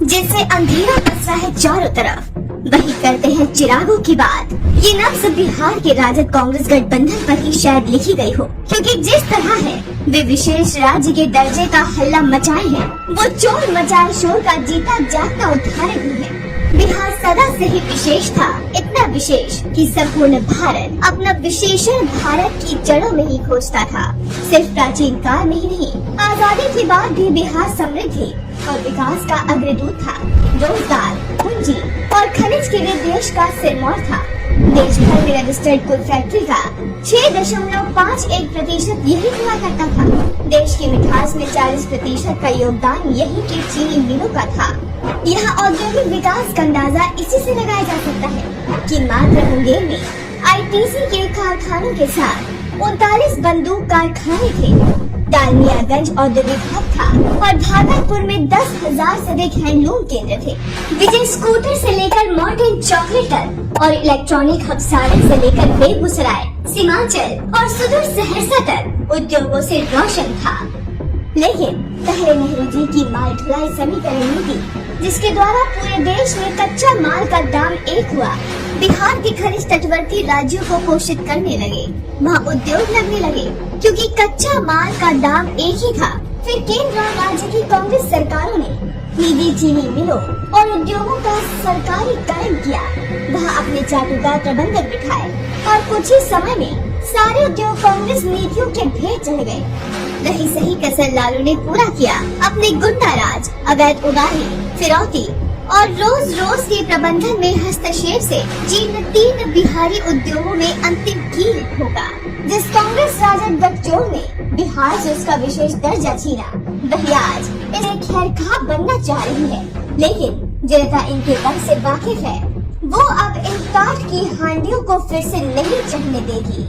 जैसे अंधेरा पसरा है चारों तरफ, वही करते हैं चिरागों की बात। ये नब्ज बिहार के राजद कांग्रेस गठबंधन पर ही शायद लिखी गई हो, क्योंकि जिस तरह है वे विशेष राज्य के दर्जे का हल्ला मचाए हैं, वो चोर मचाए शोर का जीता जागता उदाहरण ही है। बिहार सदा से ही विशेष था, इतना विशेष कि संपूर्ण भारत अपना विशेषण भारत की जड़ों में ही खोजता था। सिर्फ प्राचीन काल में ही नहीं, आजादी के बाद भी बिहार समृद्धि और विकास का अग्रदूत था। रोजगार, पूंजी और खनिज के लिए देश का सिरमौर था। देश भर में रजिस्टर्ड कुल फैक्ट्री का 6.51% यही हुआ करता था। देश की मिठास में 40% का योगदान यही के चीनी मिलों का था। यहाँ औद्योगिक विकास का अंदाजा इसी से लगाया जा सकता है कि मात्र मुंगेर में आईटीसी के कारखानों के साथ 39 बंदूक कारखाने थे। डालमियागंज औद्योगिक हब था और भागलपुर में 10,000 से अधिक हैंडलूम केंद्र थे। विजय स्कूटर से लेकर मॉडर्न चॉकलेट तक और इलेक्ट्रॉनिक हब सारण से लेकर बेगूसराय, सीमांचल और सुदूर सहरसा तक उद्योगों से रोशन था। लेकिन पहले नेहरू जी की माल ढुलाई समीकरण नीति, जिसके द्वारा पूरे देश में कच्चा माल का दाम एक हुआ, बिहार के खनिज तटवर्ती राज्यों को पोषित करने लगे। वहाँ उद्योग लगने लगे क्योंकि कच्चा माल का दाम एक ही था। फिर केंद्र और राज्य की कांग्रेस सरकारों ने निजी चीनी मिलों और उद्योगों का सरकारीकरण किया। वहाँ अपने चाटुकार प्रबंधक बिठाए और कुछ ही समय में सारे उद्योग कांग्रेस नीतियों के भेंट चढ़ गए। रही सही कसर लालू ने पूरा किया। अपने गुंडा राज, अवैध उगाही, फिरौती और रोज रोज के प्रबंधन में हस्तक्षेप से जीर्ण बिहारी उद्योगों में अंतिम कील ठोका। जिस कांग्रेस राजद गठजोड़ ने बिहार से उसका विशेष दर्जा छीना, वही आज इसे खैरखा बनना चाह रही है। लेकिन जनता इनके रंग से वाकिफ है। वो अब इन काठ की हांडियों को फिर से नहीं चढ़ने देगी।